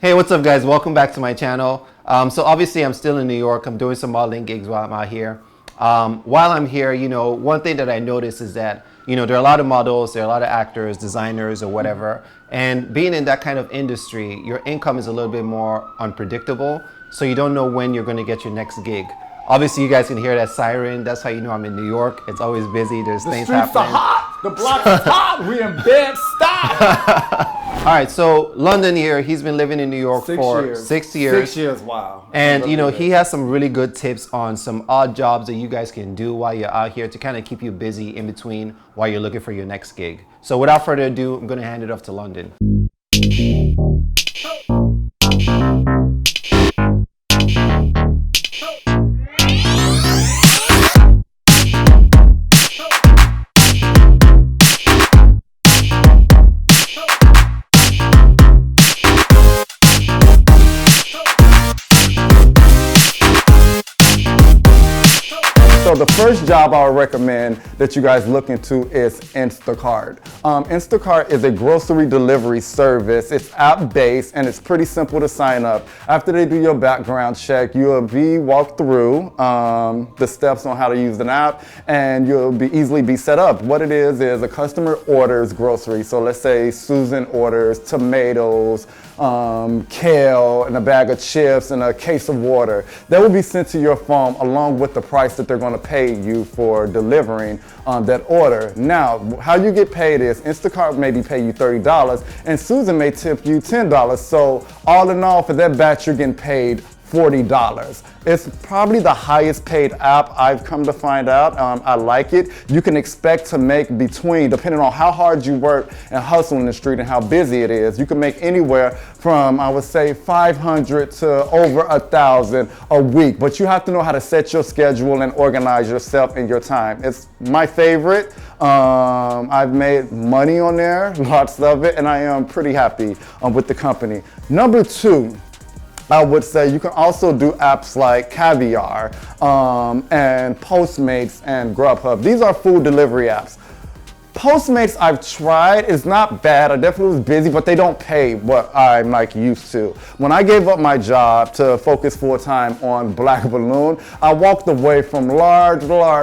Hey, what's up guys? Welcome back to my channel. So obviously I'm still in New York. I'm doing some modeling gigs while I'm out here. While I'm here, one thing that I noticed is that, there are a lot of models, there are a lot of actors, designers or whatever. And being in that kind of industry, your income is a little bit more unpredictable. So you don't know when you're going to get your next gig. Obviously you guys can hear that siren. That's how you know I'm in New York. It's always busy. There's things happening. The streets are hot. The block is hot. We in Bed-Stuy. All right, so London here, he's been living in New York for 6 years. 6 years, wow. And he has some really good tips on some odd jobs that you guys can do while you're out here to kind of keep you busy in between while you're looking for your next gig. So without further ado, I'm gonna hand it off to London. So the first job I would recommend that you guys look into is Instacart. Instacart is a grocery delivery service. It's app-based and it's pretty simple to sign up. After they do your background check, you'll be walked through the steps on how to use an app and you'll easily be set up. What it is a customer orders groceries. So let's say Susan orders tomatoes, kale, and a bag of chips and a case of water. That will be sent to your phone along with the price that they're going to pay you for delivering that order. Now, how you get paid is Instacart maybe pay you $30 and Susan may tip you $10. So all in all, for that batch, you're getting paid $40. It's probably the highest paid app I've come to find out. I like it. You can expect to make between, depending on how hard you work and hustle in the street and how busy it is, you can make anywhere from, I would say, 500 to over 1,000 a week. But you have to know how to set your schedule and organize yourself and your time. It's my favorite. I've made money on there, lots of it, and I am pretty happy with the company. Number two, I would say you can also do apps like Caviar and Postmates and Grubhub. These are food delivery apps. Postmates I've tried, it's not bad. I definitely was busy, but they don't pay what I'm used to. When I gave up my job to focus full time on Black Balloon, I walked away from large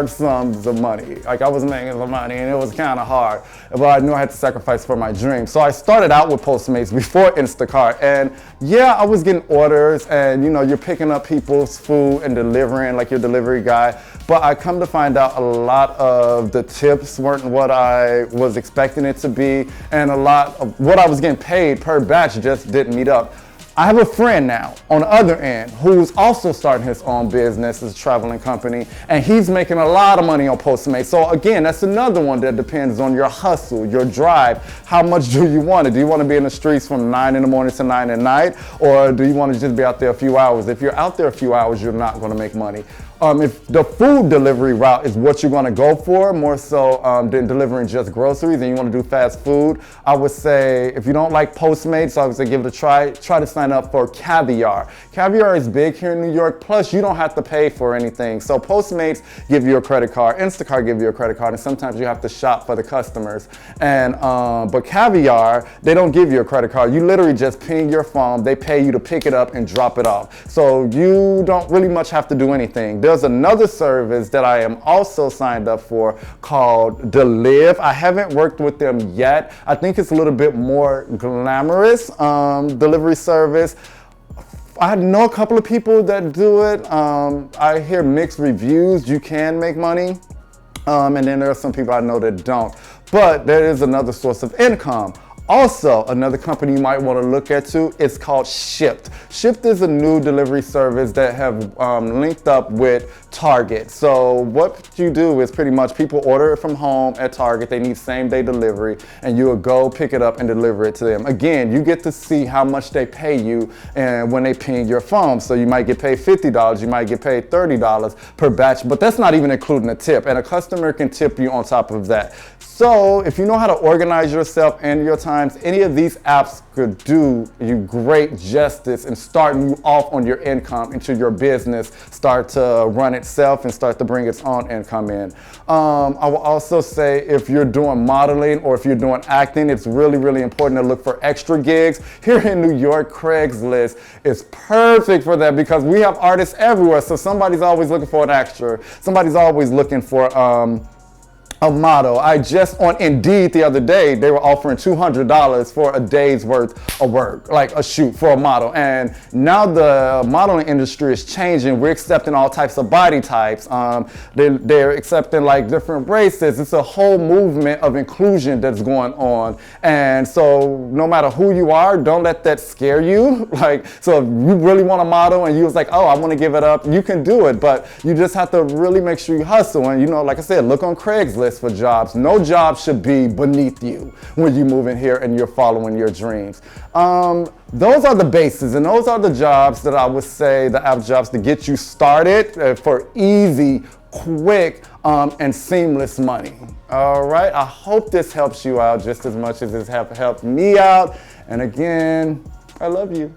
sums of money. I was making some money and it was kind of hard, but I knew I had to sacrifice for my dream. So I started out with Postmates before Instacart, and yeah, I was getting orders and you're picking up people's food and delivering like your delivery guy. But I come to find out a lot of the tips weren't what I was expecting it to be, and a lot of what I was getting paid per batch just didn't meet up. I have a friend now on the other end who's also starting his own business as a traveling company, and he's making a lot of money on Postmates. So again, that's another one that depends on your hustle, your drive. How much do you want it? Do you want to be in the streets from 9 in the morning to 9 at night, or do you want to just be out there a few hours? If you're out there a few hours, you're not going to make money. If the food delivery route is what you're going to go for, more so than delivering just groceries, and you want to do fast food, I would say if you don't like Postmates, I would say give it a try. Try to sign up for Caviar. Caviar is big here in New York, plus you don't have to pay for anything. So Postmates give you a credit card, Instacart give you a credit card, and sometimes you have to shop for the customers. And but Caviar, they don't give you a credit card. You literally just ping your phone, they pay you to pick it up and drop it off. So you don't really much have to do anything. There's another service that I am also signed up for called Deliv. I haven't worked with them yet. I think it's a little bit more glamorous delivery service. I know a couple of people that do it. I hear mixed reviews. You can make money. And then there are some people I know that don't. But there is another source of income. Also, another company you might want to look at too, it's called Shipt. Shipt is a new delivery service that have linked up with Target. So what you do is pretty much people order it from home at Target. They need same day delivery, and you will go pick it up and deliver it to them. Again, you get to see how much they pay you and when they ping your phone. So you might get paid $50, you might get paid $30 per batch, but that's not even including a tip. And a customer can tip you on top of that. So if you know how to organize yourself and your time times any of these apps could do you great justice and start you off on your income until your business start to run itself and start to bring its own income in. I will also say if you're doing modeling or if you're doing acting, it's really, really important to look for extra gigs. Here in New York, Craigslist is perfect for that because we have artists everywhere. So somebody's always looking for an extra. Somebody's always looking for a model. I just on Indeed the other day, they were offering $200 for a day's worth of work, like a shoot for a model. And now the modeling industry is changing. We're accepting all types of body types. They're accepting like different races. It's a whole movement of inclusion that's going on. And so no matter who you are, don't let that scare you. Like, so if you really want to model and you was like, oh, I want to give it up, you can do it. But you just have to really make sure you hustle. And, you know, like I said, look on Craigslist for jobs. No job should be beneath you when you move in here and you're following your dreams. Those are the bases and those are the jobs that I would say, the app jobs to get you started for easy, quick, and seamless money. All right, I hope this helps you out just as much as it's helped me out. And again, I love you.